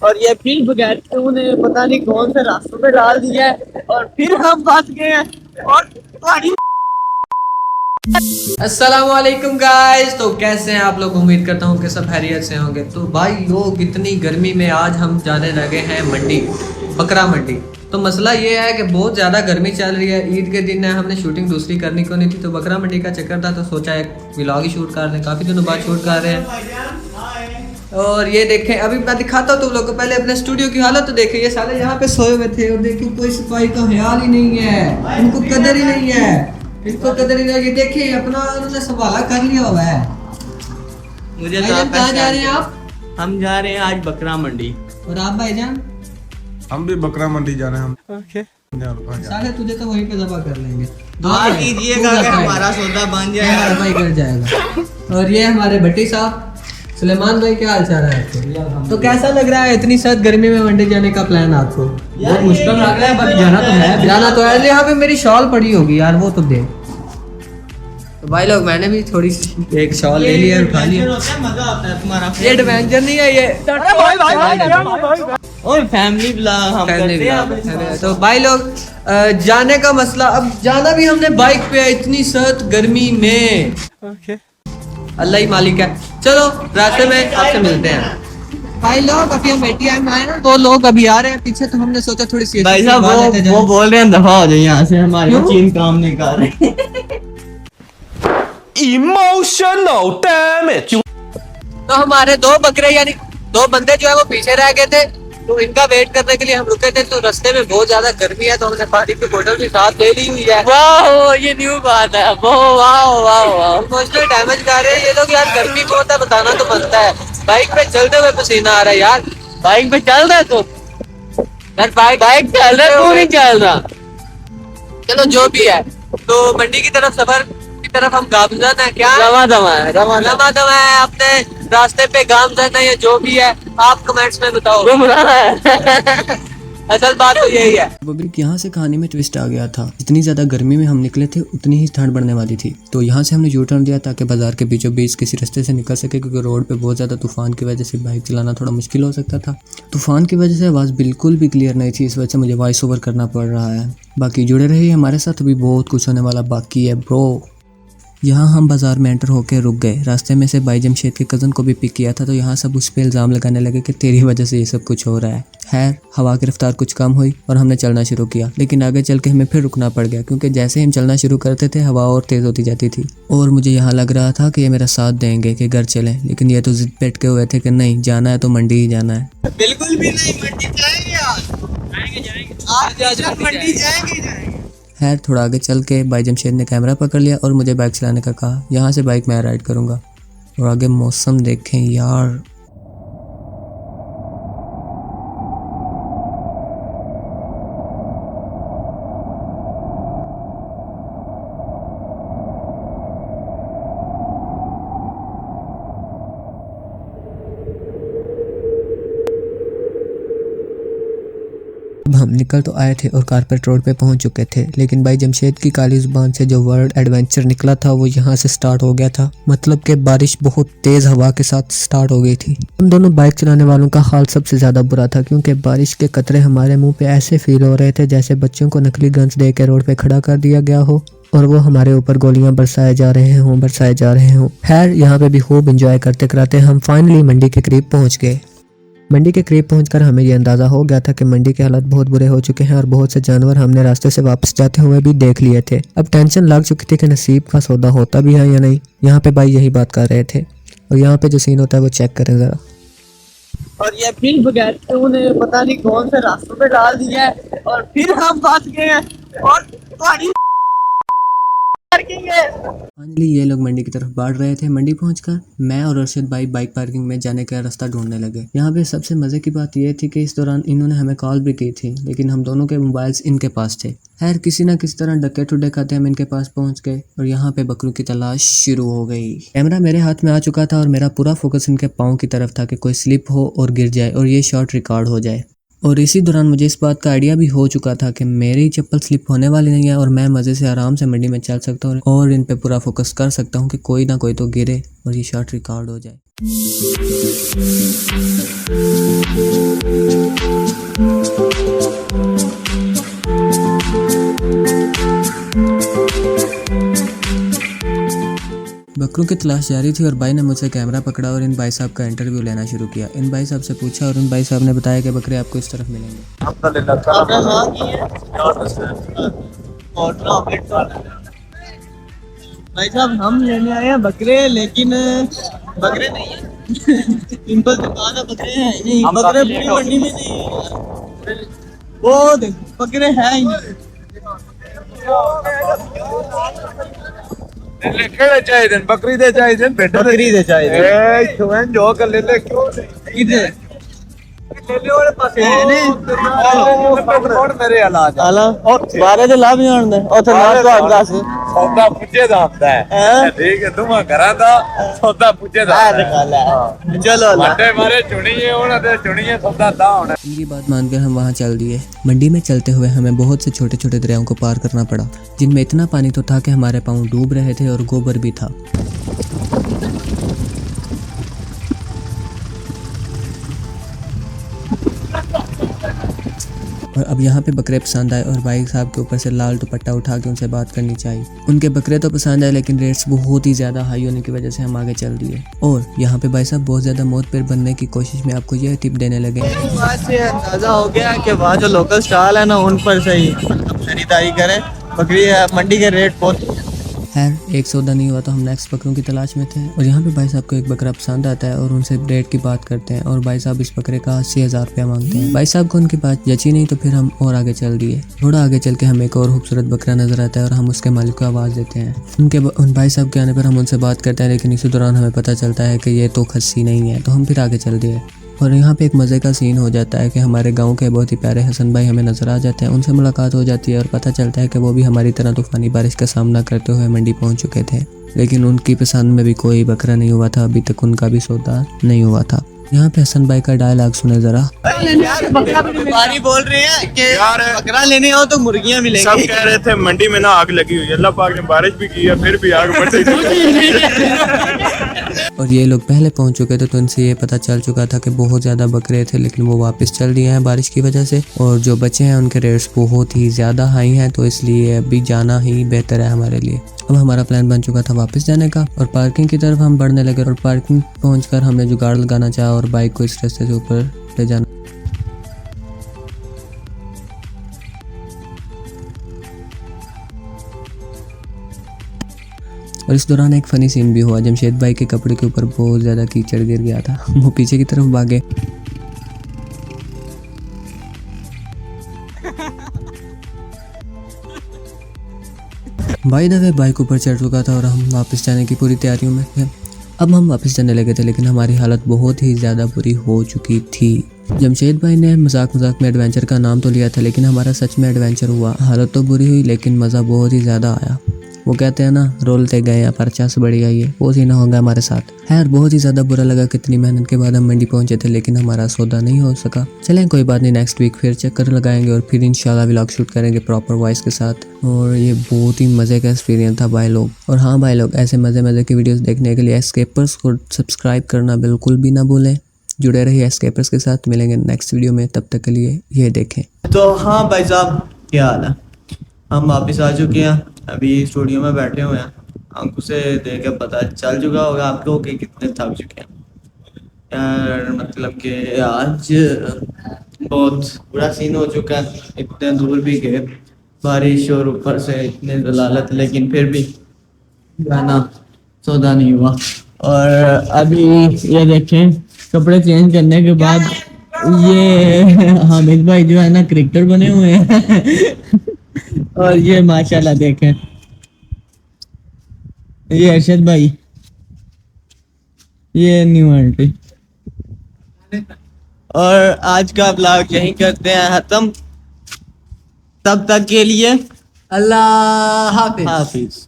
और ये फिर बगैर उन्हें पता नहीं कौन से रास्तों पे डाल दिया है और फिर हम फंस गए हैं और तुम्हारी। अस्सलामुअलैकुम गाइस। तो कैसे हैं आप लोग? उम्मीद करता हूँ कि सब खैरियत से होंगे। तो भाई लोग इतनी गर्मी में आज हम जाने लगे हैं मंडी, बकरा मंडी। तो मसला ये है कि बहुत ज़्यादा गर्मी चल रही है। ईद के दिन है, हमने शूटिंग दूसरी करनी को नहीं थी, तो बकरा मंडी का चक्कर था, तो सोचा एक व्लॉग ही शूट कर लें। काफ़ी दिनों बाद शूट कर रहे हैं। और ये देखें, अभी मैं दिखाता हूँ तुम लोग को। पहले अपने स्टूडियो की हालत तो देखें। ये साले यहाँ पे सोए हुए थे और देखिए कोई सफाई का ख्याल ही नहीं है, इनको कदर ही नहीं है, इनको कदर ही नहीं। ये देखिए अपना उन्होंने संभाला कर लिया हुआ है। मुझे कहाँ जा रहे हैं आप? हम जा रहे हैं आज बकरा मंडी। और आप भाईजान? हम भी बकरा मंडी जा रहे हैं। हम ओके साले तुझे तो वहीं पे दबा कर लेंगे। दुआ कीजिएगा कि हमारा सौदा बन जाए, हमारा भाई कर जाएगा। और ये हमारे भट्टी साहब सुलेमान भाई, क्या हाल चाल है आपको? तो कैसा लग रहा है इतनी सर्द गर्मी में मंडी जाने का प्लान आपको? बहुत मुश्किल लग रहा है, बट जाना तो है। जाना तो है। यहाँ पे मेरी शॉल पड़ी होगी यार, वो तो दे। तो भाई लोग मैंने भी थोड़ी सी एक शॉल ले लिया, उठा लिया। मजा आता है तुम्हारा। ये एडवेंचर नहीं है ये, और फैमिली ब्लॉग हम करते हैं। तो भाई लोग जाने का मसला, अब जाना भी हमने बाइक पे है इतनी सर्द गर्मी में। अल्लाह ही मालिक है। चलो रास्ते में आपसे मिलते हैं। भाई लोग अभी हम एटीएम में आए ना, तो लोग अभी आ रहे हैं पीछे, तो हमने सोचा थोड़ी सी भाई साहब वो बोल रहे हैं दफा हो जाए यहाँ से, हमारे चीन काम नहीं कर रहे। Emotional damage. तो हमारे दो बकरे यानी दो बंदे जो है वो पीछे रह गए थे, तो इनका वेट करने के लिए हम रुके थे। तो रास्ते में बहुत ज्यादा गर्मी है, तो हमने पानी की बोतल भी साथ ले ली हुई है। वाह ये न्यू बात है। वाह इमोशनल डैमेज कर रहे हैं ये लोग यार। गर्मी बहुत है, बताना तो बनता है। बाइक पे चलते हुए पसीना आ रहा है यार। बाइक पे चल रहा है तो यार बाइक चल रहा है, तू नहीं चल रहा। चलो जो भी है, तो मंडी की तरफ सफर की तरफ हम गामजन है। क्या दमा है अपने रास्ते पे गामजन है या जो भी है, आप कमेंट्स में बताओ। असल बात तो यही है। पब्लिक यहाँ से कहानी में ट्विस्ट आ गया था। जितनी ज्यादा गर्मी में हम निकले थे उतनी ही ठंड बढ़ने वाली थी। तो यहाँ से हमने यू टर्न दिया ताकि बाजार के बीचों बीच किसी रास्ते से निकल सके, क्योंकि रोड पे बहुत ज्यादा तूफान की वजह से बाइक चलाना थोड़ा मुश्किल हो सकता था। तूफान की वजह से आवाज़ बिल्कुल भी क्लियर नहीं थी, इस वजह से मुझे वॉइस ओवर करना पड़ रहा है। बाकी जुड़े रहिए हमारे साथ, अभी बहुत कुछ होने वाला बाकी है ब्रो। यहाँ हम बाजार में एंटर होकर रुक गए। रास्ते में से भाई जमशेद के कज़न को भी पिक किया था, तो यहाँ सब उस पर इल्ज़ाम लगाने लगे कि तेरी वजह से ये सब कुछ हो रहा है। खैर हवा की रफ्तार कुछ कम हुई और हमने चलना शुरू किया, लेकिन आगे चल के हमें फिर रुकना पड़ गया, क्योंकि जैसे ही हम चलना शुरू करते थे हवा और तेज़ होती जाती थी। और मुझे यहाँ लग रहा था कि ये मेरा साथ देंगे कि घर चलें, लेकिन ये तो जिद पे अटके हुए थे कि नहीं, जाना है तो मंडी ही जाना है। बिल्कुल भी नहीं, मंडी जाएंगे आज मंडी जाएंगे। खैर थोड़ा आगे चल के भाई जमशेद ने कैमरा पकड़ लिया और मुझे बाइक चलाने का कहा। यहाँ से बाइक मैं राइड करूँगा। और आगे मौसम देखें यार, अब हम निकल तो आए थे और कारपेट रोड पे पहुंच चुके थे, लेकिन भाई जमशेद की काली जुबान से जो वर्ड एडवेंचर निकला था वो यहाँ से स्टार्ट हो गया था। मतलब कि बारिश बहुत तेज हवा के साथ स्टार्ट हो गई थी। हम दोनों बाइक चलाने वालों का हाल सबसे ज्यादा बुरा था, क्योंकि बारिश के कतरे हमारे मुंह पे ऐसे फील हो रहे थे जैसे बच्चों को नकली गन्स दे के रोड पे खड़ा कर दिया गया हो और वो हमारे ऊपर गोलियां बरसाए जा रहे हों। खैर यहाँ पे भी खूब इंजॉय करते कराते हम फाइनली मंडी के करीब पहुँच गए। मंडी के करीब पहुंचकर हमें ये अंदाज़ा हो गया था कि मंडी के हालात बहुत बुरे हो चुके हैं और बहुत से जानवर हमने रास्ते से वापस जाते हुए भी देख लिए थे। अब टेंशन लग चुकी थी कि नसीब का सौदा होता भी है या नहीं। यहाँ पे भाई यही बात कर रहे थे। और यहाँ पे जो सीन होता है वो चेक करें ज़रा। और ये फिर बगैर उन्हें पता नहीं कौन से रास्तों पे डाल दिया है और फिर हम फंस गए हैं और तुम्हारी फाइनली ये लोग मंडी की तरफ बढ़ रहे थे। मंडी पहुंचकर मैं और अरशद भाई बाइक पार्किंग में जाने का रास्ता ढूंढने लगे। यहाँ पे सबसे मजे की बात यह थी कि इस दौरान इन्होंने हमें कॉल भी की थी, लेकिन हम दोनों के मोबाइल्स इनके पास थे। खैर किसी ना किसी तरह डके टुडे खाते हम इनके पास पहुंच गए और यहाँ पे बकरों की तलाश शुरू हो गई। कैमरा मेरे हाथ में आ चुका था और मेरा पूरा फोकस इनके पाँव की तरफ था कि कोई स्लिप हो और गिर जाए और ये शॉट रिकॉर्ड हो जाए। और इसी दौरान मुझे इस बात का आइडिया भी हो चुका था कि मेरी चप्पल स्लिप होने वाली नहीं है और मैं मज़े से आराम से मंडी में चल सकता हूँ और इन पे पूरा फोकस कर सकता हूँ कि कोई ना कोई तो गिरे और ये शॉट रिकॉर्ड हो जाए। बकरों की तलाश जारी थी और भाई ने मुझसे कैमरा पकड़ा और इन भाई साहब का इंटरव्यू लेना शुरू किया। इन भाई साहब से पूछा और इन भाई साहब ने बताया कि बकरे आपको इस तरफ मिलेंगे। आपने हाँ की है और ना ऑमलेट तो भाई साहब हम लेने आए हैं बकरे, लेकिन बकरे नहीं है। सिंपल दुकान है, बकरे हैं ही नहीं, बकरे पूरी मंडी में नहीं है। वो देखो बकरे हैं ही नहीं। चाहिए बकरी दे चाहिए बकरी दे चाहिए जो कर ले क्यों किधर मेरे इलाज आला बारे ਦੇ ਲਾ ਵੀ ਆਉਂਦਾ ਉੱਥੇ ਨਾ ਤੋਂ ਦੱਸ ਸੌਦਾ ਪੁੱਛੇ ਦਾ ਹੁੰਦਾ ਹੈ ਠੀਕ ਹੈ ਤੁਮਾ ਕਰਾਂ ਦਾ ਸੌਦਾ ਪੁੱਛੇ ਦਾ चलो ਵੱਡੇ ਮਾਰੇ ਚੁਣੀਏ ਉਹਨਾਂ ਦੇ ਚੁਣੀਏ ਸੌਦਾ ਦਾ ਹੋਣਾ। इनकी बात मानकर हम वहाँ चल दिए। मंडी में चलते हुए हमें बहुत से छोटे छोटे दरियाओं को पार करना पड़ा, जिनमें इतना पानी तो था कि हमारे पाँव डूब रहे थे और गोबर भी था। और अब यहाँ पे बकरे पसंद आए और भाई साहब के ऊपर से लाल दुपट्टा उठा के उनसे बात करनी चाहिए। उनके बकरे तो पसंद आए, लेकिन रेट्स बहुत ही ज़्यादा हाई होने की वजह से हम आगे चल दिए। और यहाँ पे भाई साहब बहुत ज़्यादा मौत पर बनने की कोशिश में आपको यह टिप देने लगे। वहाँ से अंदाजा हो गया कि वहाँ जो लोकल स्टॉल है ना उन पर से ही खरीदारी करें। बकरी मंडी के रेट बहुत खैर एक सौदा नहीं हुआ तो हम नेक्स्ट बकरों की तलाश में थे। और यहाँ पे भाई साहब को एक बकरा पसंद आता है और उनसे रेट की बात करते हैं और भाई साहब इस बकरे का 80,000 रुपया मांगते हैं। भाई साहब को उनकी बात जची नहीं तो फिर हम और आगे चल दिए। थोड़ा आगे चल के हमें एक और खूबसूरत बकरा नजर आता है और हम उसके मालिक को आवाज़ देते हैं। उन भाई साहब के आने पर हम उनसे बात करते हैं, लेकिन इसी दौरान हमें पता चलता है कि ये तो खस्सी नहीं है, तो हम फिर आगे चल दिए। और यहाँ पे एक मज़े का सीन हो जाता है कि हमारे गांव के बहुत ही प्यारे हसन भाई हमें नज़र आ जाते हैं। उनसे मुलाकात हो जाती है और पता चलता है कि वो भी हमारी तरह तूफ़ानी बारिश का सामना करते हुए मंडी पहुँच चुके थे, लेकिन उनकी पसंद में भी कोई बकरा नहीं हुआ था। अभी तक उनका भी सौदा नहीं हुआ था। यहाँ पे हसन भाई का डायलॉग सुने ज़रा। पानी बोल रहे हैं कि बकरा लेने आओ तो मुर्गियाँ मिलेंगी। सब कह रहे थे मंडी में ना आग लगी हुई है, अल्लाह पाक ने बारिश भी की है फिर भी आग बढ़ती और ये लोग पहले पहुंच चुके थे तो इनसे ये पता चल चुका था कि बहुत ज़्यादा बकरे थे, लेकिन वो वापस चल दिए हैं बारिश की वजह से। और जो बचे हैं उनके रेट्स बहुत ही ज़्यादा हाई हैं, तो इसलिए अभी जाना ही बेहतर है हमारे लिए। अब हमारा प्लान बन चुका था वापस जाने का और पार्किंग की तरफ हम बढ़ने लगे। और पार्किंग पहुंचकर हमने जुगाड़ लगाना चाहा और बाइक को इस रास्ते से ऊपर ले जाना। और इस दौरान एक फ़नी सीन भी हुआ। जमशेद भाई के कपड़े के ऊपर बहुत ज़्यादा कीचड़ गिर गया था, वो पीछे की तरफ भागे। भाई दफे बाइक ऊपर चढ़ चुका था और हम वापस जाने की पूरी तैयारियों में थे। अब हम वापस जाने लगे थे, लेकिन हमारी हालत बहुत ही ज़्यादा बुरी हो चुकी थी। जमशेद भाई ने मजाक में एडवेंचर का नाम तो लिया था, लेकिन हमारा सच में एडवेंचर हुआ। हालत तो बुरी हुई, लेकिन मज़ा बहुत ही ज़्यादा आया। वो कहते हैं ना, रोलते गए या परचा से बढ़िया ये वो सीन होगा हमारे साथ। खैर बहुत ही ज़्यादा बुरा लगा। कितनी मेहनत के बाद हम मंडी पहुंचे थे, लेकिन हमारा सौदा नहीं हो सका। चलें कोई बात नहीं, नेक्स्ट वीक फिर चक्कर लगाएंगे और फिर इंशाल्लाह व्लॉग शूट करेंगे प्रॉपर वॉइस के साथ। और ये बहुत ही मज़े का एक्सपीरियंस था भाई लोग। और हाँ भाई लोग, ऐसे मज़े की वीडियोज़ देखने के लिए एस्केपर्स को सब्सक्राइब करना बिल्कुल भी ना भूलें। जुड़े रहिए एस्केपर्स के साथ। मिलेंगे नेक्स्ट वीडियो में, तब तक के लिए ये देखें। तो हाँ भाई साहब, क्या हाल है? हम वापस आ चुके हैं, अभी स्टूडियो में बैठे हुए हैं। आंखों से देख के पता चल चुका होगा आपको कि कितने थक चुके हैं यार। मतलब कि आज बहुत बुरा सीन हो चुका है। इतने दूर भी गए, बारिश और ऊपर से इतने दलालत, लेकिन फिर भी गाना सौदा नहीं हुआ। और अभी ये देखें, कपड़े चेंज करने के बाद ये हामिद भाई जो है ना क्रिकेटर बने हुए हैं। और ये माशाल्लाह देखें, ये अरशद भाई, ये न्यू एंट्री। और आज का ब्लॉग यहीं करते हैं खत्म। तब तक के लिए अल्लाह हाफिज। हाफिज।